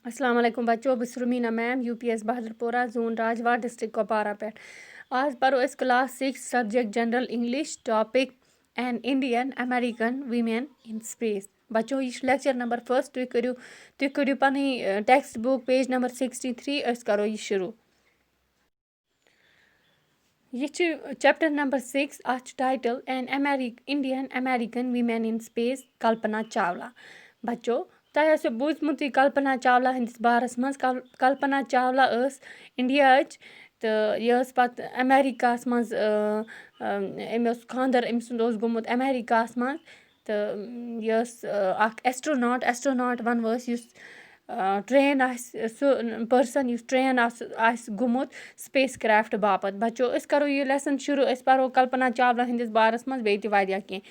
अस्सलाम वालेकुम बच्चों, बस Rumina ma'am UPS Bahadurpura zone Rajwar district Kupwara पे। आज पढ़ो इस class 6 subject general English topic an Indian American women in space. बच्चों ये लेक्चर नंबर फर्स्ट तुम करो पन टेक्स्ट बुक पेज नंबर 63 अस करो ये शुरू। यह चैप्टर नंबर 6 अत title an Indian American women in space Kalpana Chawla. बच्चों तह आसो बूझमुत कल्पना चावला हंदिस बारस मज। कल्पना चावला इंडिया तो यह पत अमेरिका मज खानदर अमिस गोमुत अमेरिका मज तो यह एस्ट्रोनॉट वनवो ट्रेन सो पर्सन इस ट्रेन गोमुत स्पेस क्राफ्ट बापत। बच्चों अस करो ये लेसन शुरू। अस पढ़ो कल्पना चावला हंदिस बारस मज बे वारिया कह।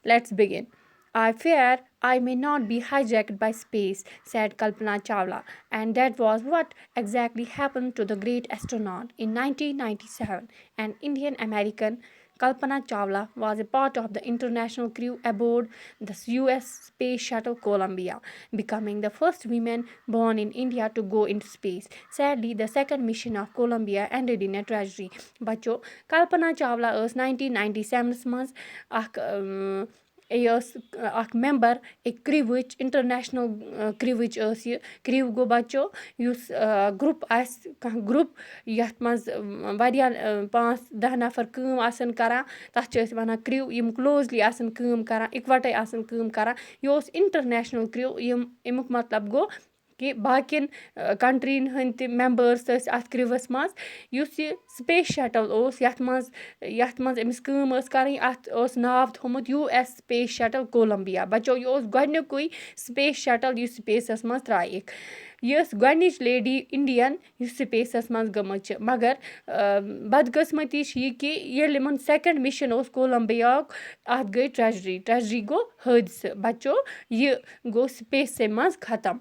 Let's begin. I fear I may not be hijacked by space, said Kalpana Chawla, and that was what exactly happened to the great astronaut. In 1997, an Indian American, Kalpana Chawla, was a part of the international crew aboard the US Space Shuttle Columbia, becoming the first woman born in India to go into space. Sadly, the second mission of Columbia ended in a tragedy. Bacho, Kalpana Chawla was 1997 months अख member एक क्रिवच international क्रिवच यह crew गो बच्चो use group group यथ मज वारिया 5-10 नफर कम आसन करा तथ वनान crew यम closely आसन कम करा इकवटे आसन कम करा यह इंटरनेशनल क्रिव यमुक मतलब गो कि बाकिन कंट्रीन हंद मेंबर्स अत क्रिवस मज युस यह स्पेस शटल यथ मज अमिस कम करनी अत नाव थोमुत US स्पेस शटल कोलंबिया। बच्चो यह गोडनुकुई स्पेस शटल युस स्पेसस मज त्राइक। यह गोडनिच लेडी इंडियन युस स्पेसस मज गमच मगर बदकिस्मती यह कि यमन सेकंड मिशन कोलंबिया अत गई ट्रेजरी गो हादसे। बच्चो यह गो स्पेस मज खत्म।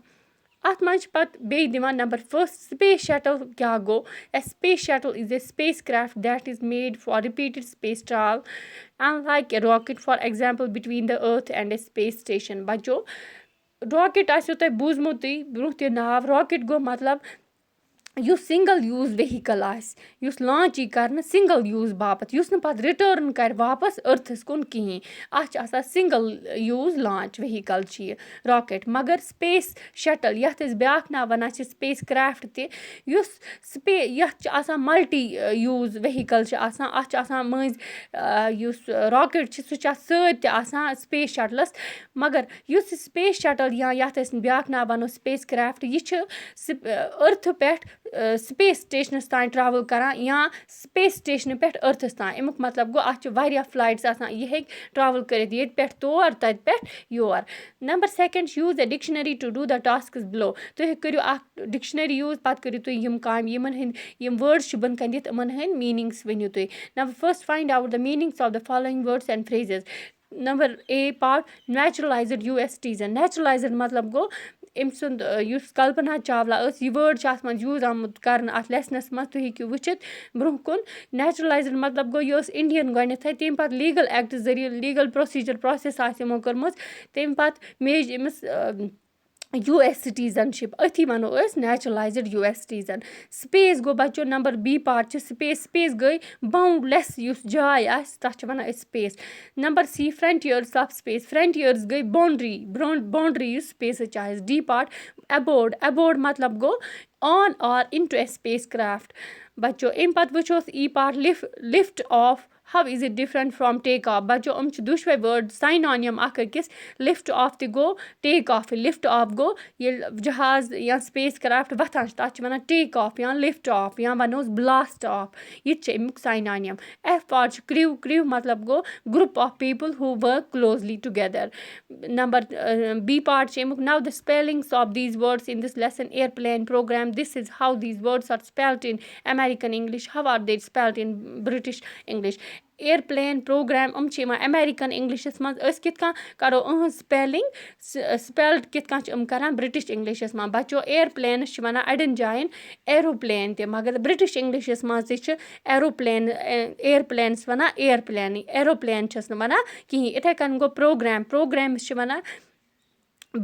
अत मज पत बे दिवान नंबर फर्स्ट स्पेस शटल क्या गो। A space shuttle is a spacecraft that is made for repeated space travel, unlike a rocket, for example, between the Earth and a space station. बच्चो रॉकेट आसो तोह बूझमुतुई bro ते नाव rocket गो मतलब use single use vehicle use launch कर single use बापत use न पत return कर वापस अर्थस कुन कहीं अच single use launch vehicle rocket. मगर स्पेस शटल यथ ब्याक ना वना स्पेस क्राफ्ट ते युस यथ मल्टी यूज वेहिकल अत मज युस रॉकेट सत स्पेस शटलस। मगर युस स्पेस शटल या यथ ब्याक ना वनो स्पेस क्राफ्ट यह अर्थ पे स्पेस स्टेशनस तान ट्रैवल करान या स्पेस स्टेशन पे अर्थस तान। अमुक मतलब गो अत फ्लाइट्स यह हेक ट्रैवल कर ये पे तौर तत पे योर। Number second use a dictionary to do the task below. तुम करो डिक्शनरी यूज पत करो तुम यम काम यम वर्ड्स बन कन दित यमन हंद मीनिंग्स वनो तुम। Number first find out the meanings of the following words and phrases. Number A part naturalised US citizen. Naturalised मतलब गो अम सुंद युस कल्पना चावला यह वर्ड मज यूज आमुत कर अत लेसनस मज तुम हेकु वुचित ब्रोह कुन। नेचुरलाइज्ड मतलब गो यह इंडियन गोडनेथ तम पत लीगल एक्ट जरिए लीगल प्रोसीजर प्रोसेस यमो कर्मज तम पत मेज अमिस US सिटीजनशिप अथी वनो नेचुरलाइज्ड US सिटीजन। स्पेस गो बच्चो नंबर बी पार्ट स्पेस गई बाउंडलेस युस जाय तथ वन space. Number C frontiers of space. Frontiers गई बाउंड्री युस स्पेस डी पार्ट अबोर्ड मतलब गो on or into a spacecraft. बच्चो अम पत वुचोस E part lift off. How is it different from take off. बच्चो दुशवे वर्ड साइनोनियम अकिस लिफ्ट ऑफ तो गो टेक ऑफ। लिफ्ट ऑफ गो ये जहाज या स्पेस क्राफ्ट वथान तथ वन टेक ऑफ या लिफ्ट ऑफ या वनोस ब्लास्ट ऑफ यह अमुक साइनोनियम। एफ पार्ट क्रिव मतलब गो group of people who work closely together. Number B part अमुक now the spellings of these words in this lesson airplane program. This is how these words are spelled in American English. How are they spelled in British English? Airplane program American इंग्लिशस मज कित करो spelling spelled कित कर British इंग्लिशस मज। बच्चो एयरप्लेनस one अड़न जायन एरोप्लेन ते मगर ब्रिटिश इंग्लिशस मज एरोप्लेन एयरप्लेनस वन एयरप्लेन एरोप्लेन वन कहीं इथे कन गो प्रोग्राम्स वन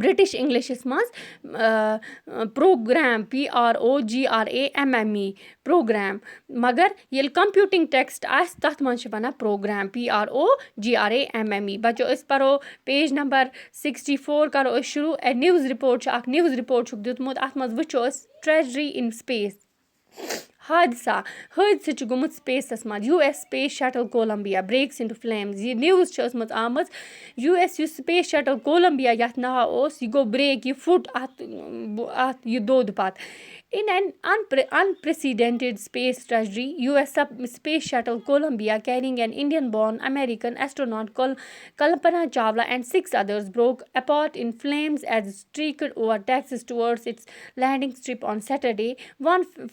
برٛٹِش اِنٛگلِشَس منٛز پرٛوگرام PROGRAMME پرٛوگرام. مگر ییٚلہِ کَمپیوٗٹِنٛگ ٹٮ۪کٕسٹ آسہِ تَتھ منٛز چھِ وَنان پرٛوگرام PROGRAMME. بَچو أسۍ پَرو پیج نمبر 64 کَرو أسۍ شروٗع. نِوٕز رِپوٹ چھُ اَکھ نِوٕز رِپوٹ چھُکھ دیُتمُت. اَتھ منٛز وٕچھو أسۍ ٹرٛیجری اِن سپیس. حٲدثہٕ چھُ گوٚمُت سپیسَس منٛز. US space shuttle Columbia breaks into flames. یہِ نِوٕز چھِ ٲسمٕژ آمٕژ US یُس سپیس شٹل کولمبیا یَتھ ناو اوس یہِ گوٚو برٛیک, یہِ پھُٹ اَتھ یہِ دوٚد پَتہٕ. In an unprecedented space tragedy, US space shuttle Columbia carrying an Indian-born American astronaut Kalpana Chawla and 6 others broke apart in flames as it streaked over Texas towards its landing strip on Saturday,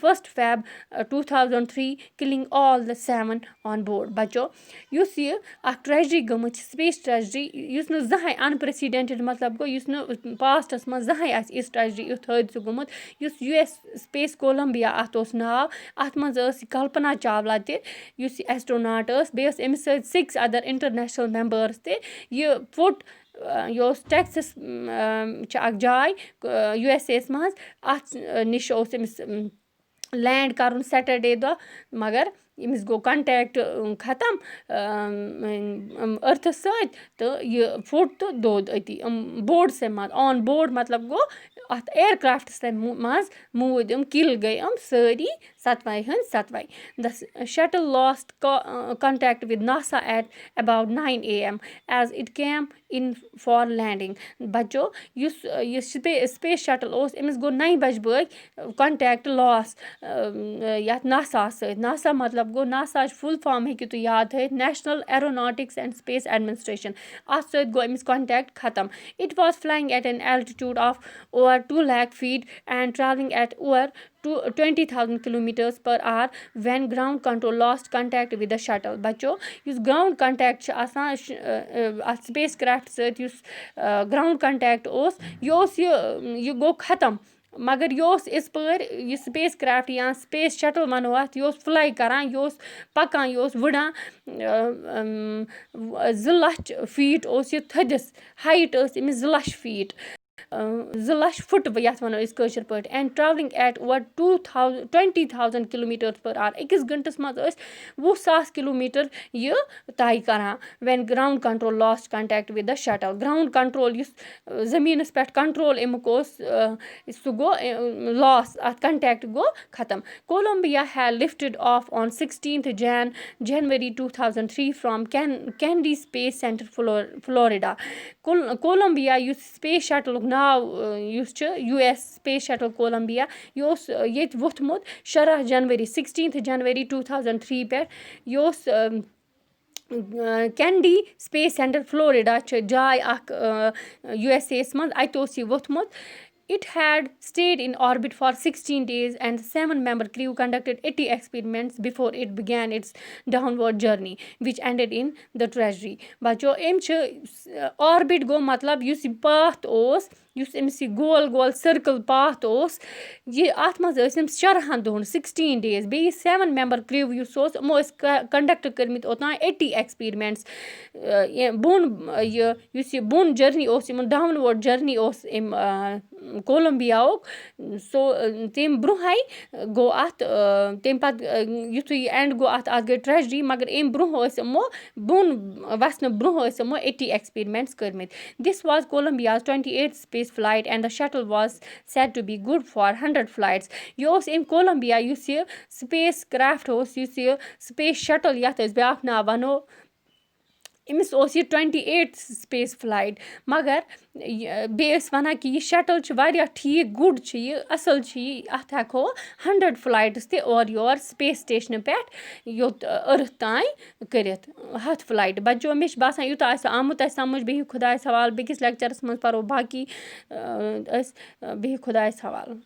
1st Feb 2003, killing all the 7 on board. بچو یُس یہِ اَکھ tragedy گٔمٕژ چھِ space tragedy, یُس نہٕ زٕہٕنۍ اَنپرٛسیٖڈٮ۪نٹِڈ مطلب گوٚو یُس نہٕ پاسٹَس منٛز زٕہٕنۍ آسہِ یِژھ ٹرٛیجڈی یُتھ حٲدثہٕ گوٚمُت. یُس US سپیس کولمبیا اَتھ اوس ناو, اَتھ منٛز ٲس یہِ کلپنا چاولا تہِ یُس یہِ ایسٹروناٹ ٲس, بیٚیہِ ٲس أمِس سۭتۍ 6 اَدَر اِنٹَرنیشنَل مٮ۪مبٲرٕس تہِ. یہِ پھُٹ یہِ اوس ٹٮ۪کسَس چھِ اَکھ جاے USA یَس منٛز. اَتھ نِش اوس أمِس لینٛڈ کَرُن سٮ۪ٹَرڈے دۄہ, مگر أمِس گوٚو کَنٹیکٹ ختم أرتھَس سۭتۍ تہٕ یہِ پھُٹ تہٕ دوٚد أتی بوڈسٕے منٛز. آن بوڈ مطلب گوٚو اَتھ اِیَر کرٛافٹَس منٛز موٗدۍ کِل گٔے سٲری 7 ہٕنٛدۍ 7. The shuttle lost contact with NASA at about 9 AM as it came in for landing. بَچو یُس یہِ سپیس شٹل اوس أمِس گوٚو 9 بجہِ بٲگۍ کَنٹیکٹ لاس یَتھ ناساہَس سۭتۍ. ناسا مطلب گوٚو ناساہٕچ فُل فارم ہیٚکِو تُہۍ یاد تھٲیِتھ, نیشنل ایروناٹِکس اینڈ سپیس ایڈمِنسٹریشن. اَتھ سۭتۍ گوٚو أمِس کَنٹیکٹ ختم. It was flying at an altitude of over 2 lakh feet and traveling at over 20,000 kilometers per hour when ground control lost contact with the shuttle. بَچو یُس گرٛاوُنٛڈ کَنٹیکٹ چھِ آسان اَتھ سپیس کرٛافٹ سۭتۍ یُس گرٛاوُنٛڈ کَنٹیکٹ اوس یہِ اوس یہِ گوٚو ختم. مگر یہِ اوس یِژ پٲرۍ یہِ سپیس کرٛافٹ یا سپیس شٹل وَنو اَتھ, یہِ اوس فٕلَے کَران, یہِ اوس پَکان, یہِ اوس وٕڑان 2 لَچھ فیٖٹ اوس یہِ تھٔدِس. ہایِٹ ٲس أمِس 2 لَچھ فیٖٹ, 2 لَچھ فُٹ یَتھ وَنو أسۍ کٲشِر پٲٹھۍ. And traveling at over 20,000 kilometers per hour. أکِس گنٹَس منٛز ٲسۍ 20,000 کِلوٗمیٖٹر یہِ طے کَران. وٮ۪ن ground control last contact with the shuttle. Ground control یُس زٔمیٖنَس پٮ۪ٹھ کَنٹرول اَمیُک اوس سُہ گوٚو لاس, اَتھ کَنٹیکٹ گوٚو ختم. Columbia had lifted off on 16th January 2003 from Kennedy Space Center Florida. Columbia یُس سپیس شٹلُک ناو یُس چھُ US سپیس شٹل کولمبیا, یہِ اوس ییٚتہِ ووٚتھمُت 16th January 2003 پٮ۪ٹھ. یہِ اوس کینڈی سپیس سینٹر فلورِڈا چھِ جاے اَکھ USA یَس منٛز, اَتہِ اوس یہِ ووٚتھمُت. It had stayed in orbit for 16 days and the 7-member crew conducted 80 experiments before it began its downward journey, which ended in the tragedy. بَچو أمۍ چھِ آربِٹ گوٚو مطلب یُس یہِ پاتھ اوس, یُس أمِس یہِ گول گول سٔرکٕل پاتھ اوس, یہِ اَتھ منٛز ٲسۍ أمۍ 14 دۄہَن 16 days. بیٚیہِ 7-member crew یُس اوس یِمو ٲسۍ کَنڈَکٹ کٔرمٕتۍ اوٚتام 80 ایٚکسپیرِمٮ۪نٛٹٕس. بۄن یُس یہِ بۄن جٔرنی اوس یِمن ڈاوُن جٔرنی اوس أمۍ کولمبیاہُک, سو تمہِ برونٛہٕے گوٚو اَتھ تمہِ پَتہٕ یُتھُے یہِ اٮ۪نٛڈ گوٚو اَتھ گٔے ٹرٛیجڈی. مگر اَمہِ برونٛہہ ٲسۍ یِمو بۄن وَسنہٕ برونٛہہ ٲسۍ یِمو 80 ایٚکسپیرِمٮ۪نٛٹٕس کٔرمٕتۍ. This was Columbia's 28th space flight and the shuttle was set to be good for 100 flights. یہِ اوس أمۍ کولمبیا یُس یہِ سپیس کرٛافٹ اوس, یُس یہِ سپیس شٹل یَتھ أسۍ بیٛاکھ ناو وَنو, أمِس اوس یہِ 28th سپیس فلایٹ. مگر بیٚیہِ ٲسۍ وَنان کہِ یہِ شٹل چھُ واریاہ ٹھیٖک, گُڈ چھِ یہِ, اَصٕل چھِ یہِ, اَتھ ہٮ۪کہو 100 flights تہِ اورٕ یور سپیس سٹیشنہٕ پٮ۪ٹھ یوٚت أرٕتھ تانۍ کٔرِتھ, 100 flights. بَچو مےٚ چھِ باسان یوٗتاہ آسہِ آمُت اَسہِ سَمٕجھ. بِہِو خۄدایَس حوالہٕ, بیٚکِس لیکچَرَس منٛز پَرو باقٕے أسۍ. بِہِو خۄدایَس حوالہٕ.